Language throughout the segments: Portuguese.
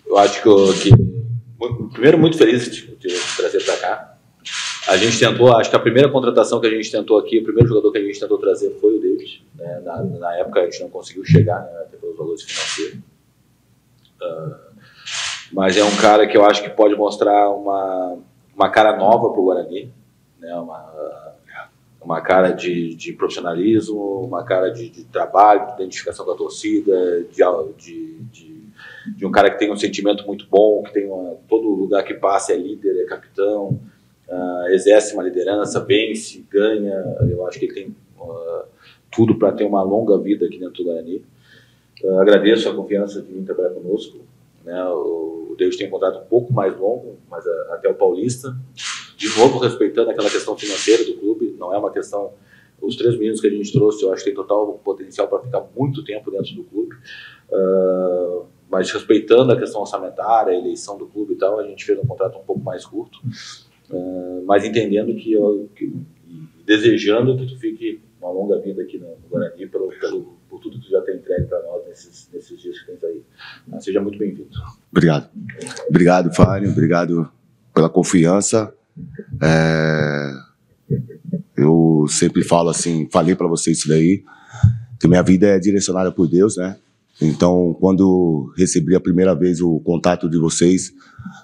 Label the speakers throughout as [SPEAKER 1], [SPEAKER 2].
[SPEAKER 1] Eu acho primeiro, muito feliz de trazer para cá. A gente tentou, acho que a primeira contratação que a gente tentou aqui, o primeiro jogador que a gente tentou trazer foi o David, né? Na época a gente não conseguiu chegar, né, até pelos valores financeiros. Mas é um cara que eu acho que pode mostrar uma cara nova para o Guarani, né? Uma cara de profissionalismo, uma cara de trabalho, de identificação com a torcida, de um cara que tem um sentimento muito bom, que tem todo lugar que passa é líder, é capitão, exerce uma liderança, vence, ganha. Eu acho que ele tem tudo para ter uma longa vida aqui dentro do Guarani. Agradeço a confiança de vir trabalhar conosco, né? O David tem um contrato um pouco mais longo, mas até o Paulista, de novo respeitando aquela questão financeira do clube. Não é uma questão, os 3 meninos que a gente trouxe eu acho que tem total potencial para ficar muito tempo dentro do clube, mas respeitando a questão orçamentária, a eleição do clube e tal, a gente fez um contrato um pouco mais curto, mas entendendo desejando que tu fique uma longa vida aqui no Guarani por tudo que tu já tem entregue para nós nesses dias que tens aí. Seja muito bem-vindo.
[SPEAKER 2] Obrigado, Fábio, obrigado pela confiança. Eu sempre falo assim, falei para vocês isso daí, que minha vida é direcionada por Deus, né? Então, quando recebi a primeira vez o contato de vocês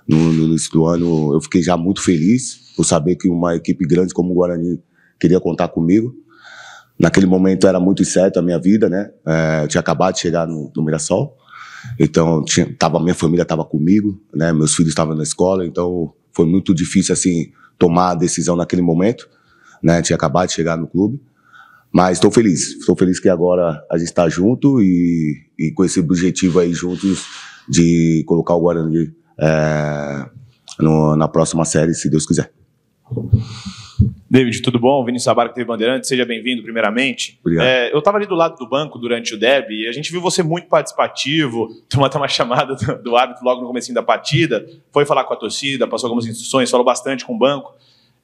[SPEAKER 2] no início do ano, eu fiquei já muito feliz por saber que uma equipe grande como o Guarani queria contar comigo. Naquele momento era muito incerto a minha vida, né? Eu tinha acabado de chegar no Mirassol, então minha família estava comigo, né? Meus filhos estavam na escola, então foi muito difícil assim tomar a decisão naquele momento, né? Tinha acabado de chegar no clube, mas estou feliz que agora a gente está junto e com esse objetivo aí juntos de colocar o Guarani na próxima série, se Deus quiser.
[SPEAKER 3] David, tudo bom? Vinícius Sabarco, TV Bandeirantes, seja bem-vindo primeiramente.
[SPEAKER 2] Obrigado.
[SPEAKER 3] Eu estava ali do lado do banco durante o derby e a gente viu você muito participativo, tomou até uma chamada do árbitro logo no comecinho da partida, foi falar com a torcida, passou algumas instruções, falou bastante com o banco.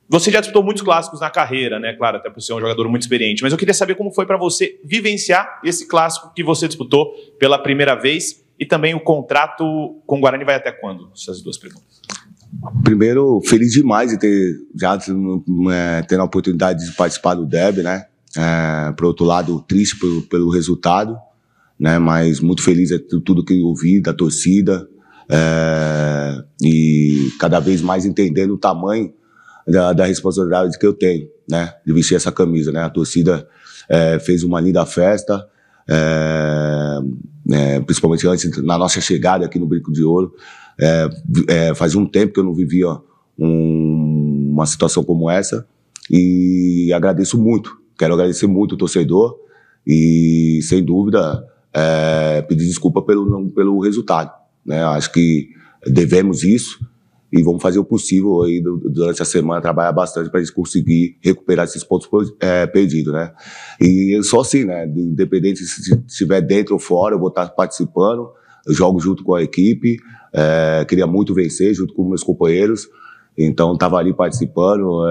[SPEAKER 3] Você já disputou muitos clássicos na carreira, né? Claro, até por ser um jogador muito experiente, mas eu queria saber como foi para você vivenciar esse clássico que você disputou pela primeira vez e também o contrato com o Guarani vai até quando? Essas duas perguntas.
[SPEAKER 2] Primeiro, feliz demais de ter a oportunidade de participar do derby, né? Por outro lado, triste pelo resultado, né? Mas muito feliz de tudo que eu ouvi da torcida, e cada vez mais entendendo o tamanho da responsabilidade que eu tenho, né? De vestir essa camisa, né? A torcida fez uma linda festa, principalmente antes, na nossa chegada aqui no Brinco de Ouro. Faz um tempo que eu não vivia uma situação como essa e agradeço muito, quero agradecer muito o torcedor e, sem dúvida, pedir desculpa pelo resultado, né? Acho que devemos isso e vamos fazer o possível aí durante a semana, trabalhar bastante para a gente conseguir recuperar esses pontos perdidos, né? E só assim, né? Independente se estiver dentro ou fora, eu vou estar participando, eu jogo junto com a equipe, queria muito vencer junto com meus companheiros, então estava ali participando,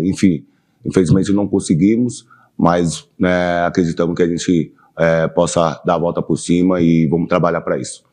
[SPEAKER 2] enfim, infelizmente não conseguimos, mas acreditamos que a gente possa dar a volta por cima e vamos trabalhar para isso.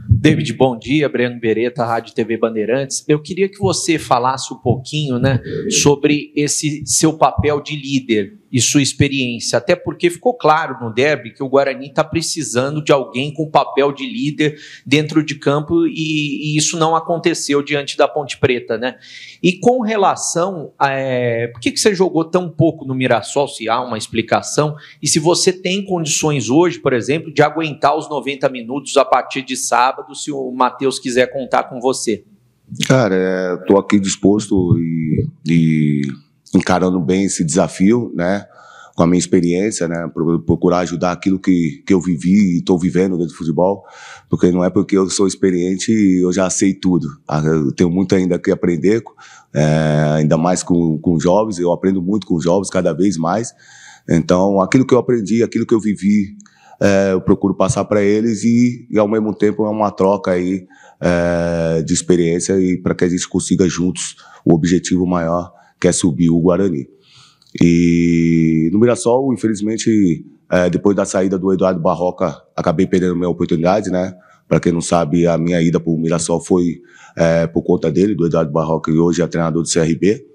[SPEAKER 4] David, bom dia, Breno Beretta, Rádio TV Bandeirantes. Eu queria que você falasse um pouquinho, né, sobre esse seu papel de líder e sua experiência, até porque ficou claro no derby que o Guarani está precisando de alguém com papel de líder dentro de campo e isso não aconteceu diante da Ponte Preta, né? E com relação por que você jogou tão pouco no Mirassol, se há uma explicação, e se você tem condições hoje, por exemplo, de aguentar os 90 minutos a partir de sábado, se o Matheus quiser contar com você.
[SPEAKER 2] Cara, estou aqui disposto e encarando bem esse desafio, né, com a minha experiência, né, procurar ajudar aquilo que eu vivi e estou vivendo dentro do futebol, porque não é porque eu sou experiente e eu já sei tudo. Eu tenho muito ainda que aprender, ainda mais com jovens, eu aprendo muito com jovens cada vez mais, então aquilo que eu aprendi, aquilo que eu vivi, eu procuro passar para eles e ao mesmo tempo é uma troca aí de experiência e para que a gente consiga juntos o objetivo maior, que é subir o Guarani. E no Mirassol, infelizmente, depois da saída do Eduardo Barroca, acabei perdendo minha oportunidade, né? Para quem não sabe, a minha ida para o Mirassol foi por conta dele, do Eduardo Barroca, que hoje é treinador do CRB.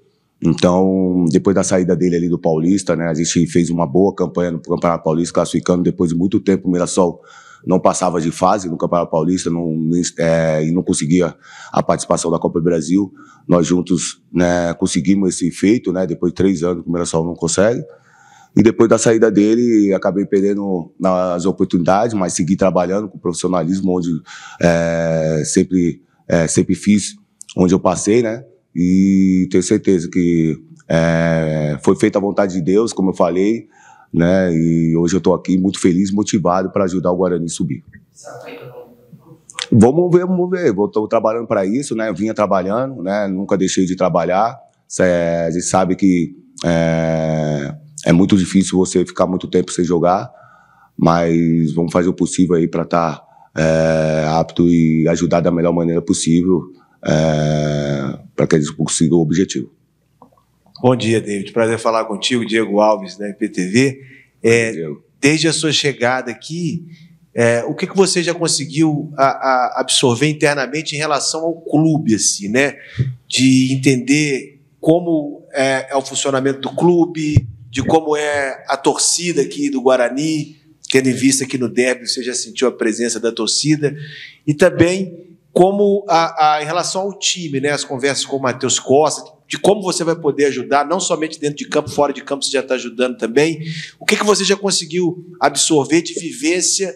[SPEAKER 2] Então, depois da saída dele ali do Paulista, né? A gente fez uma boa campanha no Campeonato Paulista, classificando depois de muito tempo. O Mirassol não passava de fase no Campeonato Paulista e não conseguia a participação da Copa do Brasil. Nós juntos, né, conseguimos esse feito, né? Depois de 3 anos que o Mirassol não consegue. E depois da saída dele, acabei perdendo as oportunidades, mas segui trabalhando com profissionalismo, onde sempre fiz, onde eu passei, né? E tenho certeza que foi feita a vontade de Deus, como eu falei, né? E hoje eu estou aqui muito feliz, motivado para ajudar o Guarani a subir. Vamos ver. Estou trabalhando para isso, né? Vinha trabalhando, né? Nunca deixei de trabalhar. A gente sabe que é muito difícil você ficar muito tempo sem jogar, mas vamos fazer o possível aí para estar apto e ajudar da melhor maneira possível para que eles consigam o objetivo.
[SPEAKER 5] Bom dia, David. Prazer falar contigo, Diego Alves, da IPTV. Desde a sua chegada aqui, o que você já conseguiu absorver internamente em relação ao clube, assim, né? De entender como é o funcionamento do clube, de como é a torcida aqui do Guarani, tendo em vista que no derby você já sentiu a presença da torcida, e também como em relação ao time, né, as conversas com o Matheus Costa, de como você vai poder ajudar, não somente dentro de campo, fora de campo você já está ajudando também. O que você já conseguiu absorver de vivência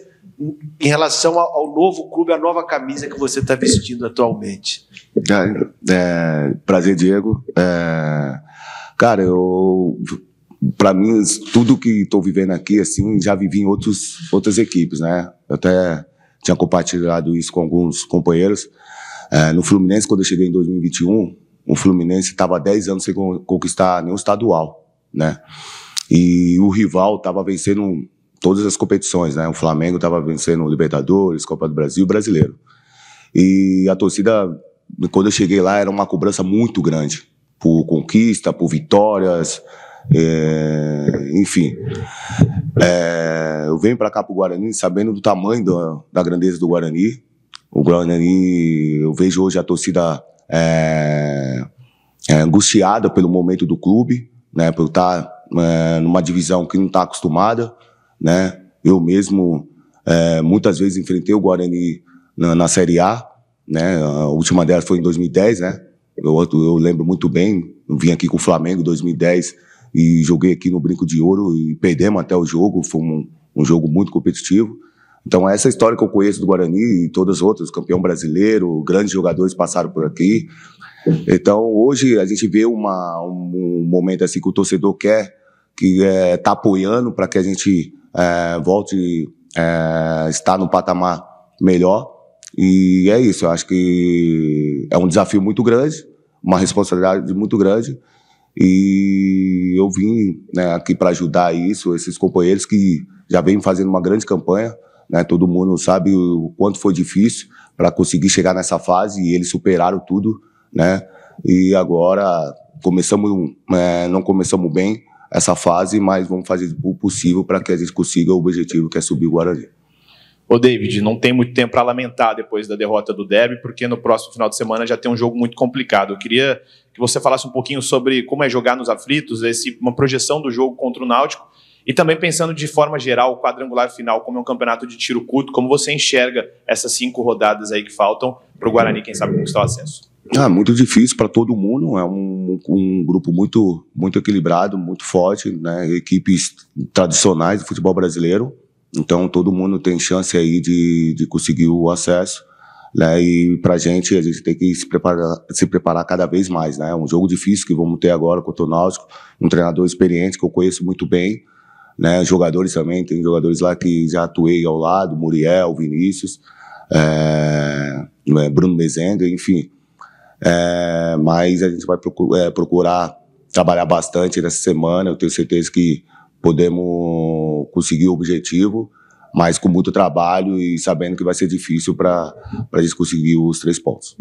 [SPEAKER 5] em relação ao novo clube, a nova camisa que você está vestindo atualmente?
[SPEAKER 2] Prazer, Diego. Cara, para mim, tudo que estou vivendo aqui, assim, já vivi em outras equipes, né? Eu até tinha compartilhado isso com alguns companheiros. No Fluminense, quando eu cheguei em 2021, o Fluminense estava há 10 anos sem conquistar nenhum estadual, né? E o rival estava vencendo todas as competições, né? O Flamengo estava vencendo Libertadores, Copa do Brasil, Brasileiro. E a torcida, quando eu cheguei lá, era uma cobrança muito grande por conquista, por vitórias. Enfim, eu venho para cá para o Guarani sabendo do tamanho da grandeza do Guarani. O Guarani, eu vejo hoje a torcida angustiada pelo momento do clube, né, por estar numa divisão que não está acostumada, né. Eu mesmo muitas vezes enfrentei o Guarani na Série A, né, a última delas foi em 2010, né. Eu lembro muito bem, eu vim aqui com o Flamengo em 2010 e joguei aqui no Brinco de Ouro e perdemos até o jogo, foi um jogo muito competitivo. Então essa história que eu conheço do Guarani e todas as outras, campeão brasileiro, grandes jogadores passaram por aqui. Então hoje a gente vê um momento assim que o torcedor quer, que tá apoiando para que a gente volte a estar no patamar melhor. E é isso, eu acho que é um desafio muito grande, uma responsabilidade muito grande. E eu vim, né, aqui para ajudar isso, esses companheiros que já vêm fazendo uma grande campanha, né, todo mundo sabe o quanto foi difícil para conseguir chegar nessa fase e eles superaram tudo, né, e agora não começamos bem essa fase, mas vamos fazer o possível para que a gente consiga o objetivo que é subir o Guarani.
[SPEAKER 3] Ô David, não tem muito tempo para lamentar depois da derrota do derby, porque no próximo final de semana já tem um jogo muito complicado. Eu queria que você falasse um pouquinho sobre como é jogar nos aflitos, uma projeção do jogo contra o Náutico, e também pensando de forma geral o quadrangular final, como é um campeonato de tiro curto, como você enxerga essas 5 rodadas aí que faltam para o Guarani, quem sabe, conquistar o acesso.
[SPEAKER 2] Muito difícil para todo mundo, é um grupo muito, muito equilibrado, muito forte, né? Equipes tradicionais do futebol brasileiro. Então, todo mundo tem chance aí de conseguir o acesso, né? E pra gente tem que se preparar cada vez mais, né? É um jogo difícil que vamos ter agora contra o Náutico, um treinador experiente que eu conheço muito bem, né? Jogadores também, tem jogadores lá que já atuei ao lado, Muriel, Vinícius, Bruno Mezenga, enfim. Mas a gente vai procurar trabalhar bastante nessa semana, eu tenho certeza que podemos conseguir o objetivo, mas com muito trabalho e sabendo que vai ser difícil para a gente conseguir os 3 pontos.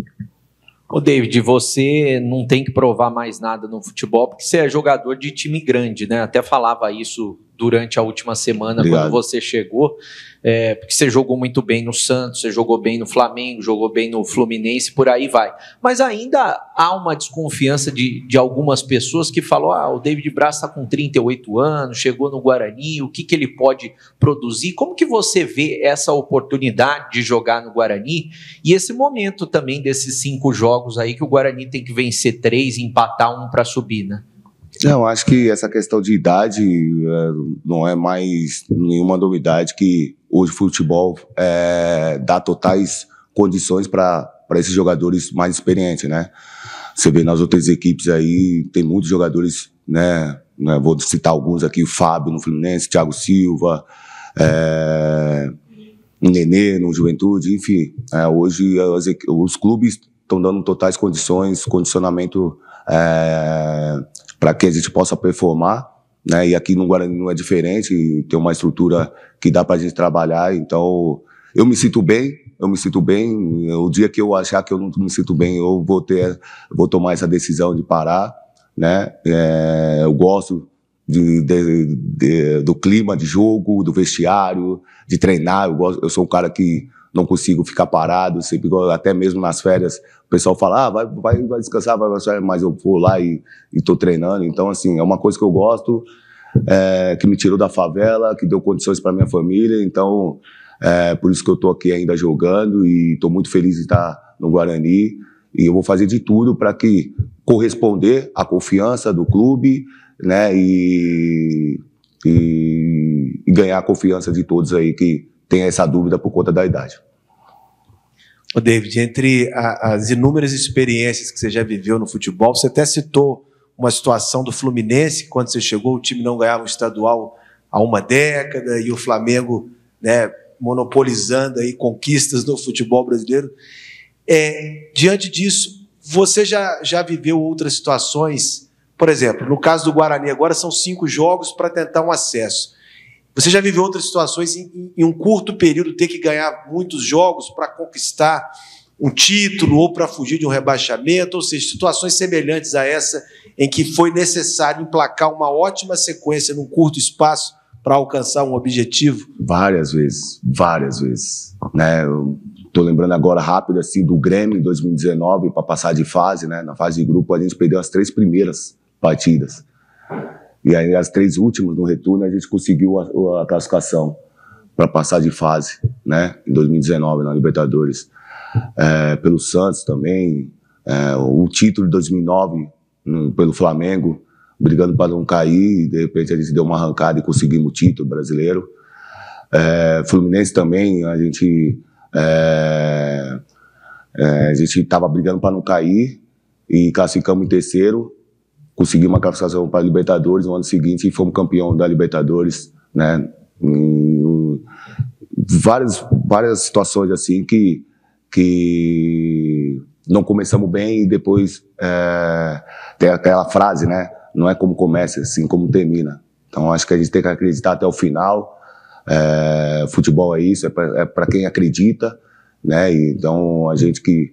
[SPEAKER 4] Ô David, você não tem que provar mais nada no futebol, porque você é jogador de time grande, né? Até falava isso durante a última semana.
[SPEAKER 2] Obrigado.
[SPEAKER 4] Quando você chegou, porque você jogou muito bem no Santos, você jogou bem no Flamengo, jogou bem no Fluminense, por aí vai. Mas ainda há uma desconfiança de algumas pessoas que falam, o David Braz está com 38 anos, chegou no Guarani, o que ele pode produzir? Como que você vê essa oportunidade de jogar no Guarani e esse momento também desses 5 jogos aí que o Guarani tem que vencer 3 e empatar 1 para subir, né?
[SPEAKER 2] Não, acho que essa questão de idade não é mais nenhuma novidade, que hoje o futebol dá totais condições para esses jogadores mais experientes, né? Você vê nas outras equipes aí, tem muitos jogadores, né? Vou citar alguns aqui, o Fábio no Fluminense, Thiago Silva, Nenê no Juventude, enfim. Hoje os clubes estão dando totais condições, condicionamento para que a gente possa performar, né? E aqui no Guarani não é diferente, tem uma estrutura que dá para a gente trabalhar, então eu me sinto bem. O dia que eu achar que eu não me sinto bem, eu vou tomar essa decisão de parar, né? Eu gosto do clima de jogo, do vestiário, de treinar. Eu sou um cara que não consigo ficar parado, sempre, até mesmo nas férias, o pessoal fala, vai descansar, mas eu vou lá e estou treinando. Então, assim, é uma coisa que eu gosto, que me tirou da favela, que deu condições para minha família. Então, por isso que eu estou aqui ainda jogando e estou muito feliz de estar no Guarani. E eu vou fazer de tudo para que corresponder à confiança do clube, né, e ganhar a confiança de todos aí que tem essa dúvida por conta da idade.
[SPEAKER 5] Ô David, entre as inúmeras experiências que você já viveu no futebol, você até citou uma situação do Fluminense, que quando você chegou o time não ganhava um estadual há uma década e o Flamengo, né, monopolizando aí conquistas no futebol brasileiro. Diante disso, você já viveu outras situações? Por exemplo, no caso do Guarani, agora são 5 jogos para tentar um acesso. Você já viveu outras situações em um curto período, ter que ganhar muitos jogos para conquistar um título ou para fugir de um rebaixamento, ou seja, situações semelhantes a essa, em que foi necessário emplacar uma ótima sequência num curto espaço para alcançar um objetivo?
[SPEAKER 2] Várias vezes, né? Estou lembrando agora rápido assim do Grêmio em 2019 para passar de fase, né? Na fase de grupo a gente perdeu as 3 primeiras partidas. E aí as 3 últimas no retorno a gente conseguiu a classificação para passar de fase, né? Em 2019 na Libertadores. Pelo Santos também, o título de 2009 pelo Flamengo, brigando para não cair, e de repente a gente deu uma arrancada e conseguimos o título brasileiro. Fluminense também, a gente estava brigando para não cair e classificamos em terceiro. Conseguimos uma classificação para a Libertadores no ano seguinte e fomos campeão da Libertadores, né? Várias situações assim que não começamos bem e depois tem aquela frase, né? Não é como começa, assim como termina. Então acho que a gente tem que acreditar até o final. Futebol é isso, é para quem acredita, né? Então a gente que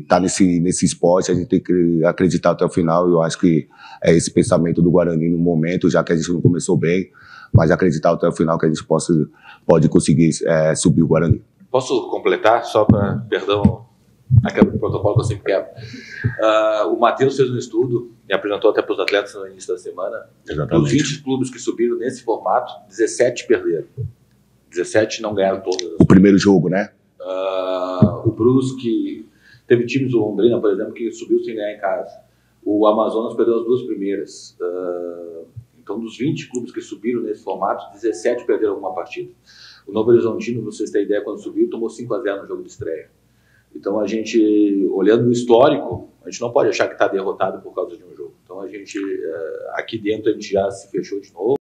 [SPEAKER 2] está nesse esporte, a gente tem que acreditar até o final, e eu acho que é esse pensamento do Guarani no momento, já que a gente não começou bem, mas acreditar até o final que a gente pode conseguir subir o Guarani.
[SPEAKER 1] Posso completar, só para, perdão, aquele protocolo que eu sempre quebro. O Matheus fez um estudo e apresentou até para os atletas no início da semana.
[SPEAKER 2] Exatamente.
[SPEAKER 1] Dos 20 clubes que subiram nesse formato, 17 perderam. 17 não ganharam todas.
[SPEAKER 2] O primeiro jogo, né?
[SPEAKER 1] O Brusque, teve times do Londrina, por exemplo, que subiu sem ganhar em casa. O Amazonas perdeu as 2 primeiras. Então, dos 20 clubes que subiram nesse formato, 17 perderam alguma partida. O Novo Horizontino, pra vocês terem ideia, quando subiu, tomou 5-0 no jogo de estreia. Então, a gente, olhando o histórico, a gente não pode achar que está derrotado por causa de um jogo. Então, a gente, aqui dentro, a gente já se fechou de novo.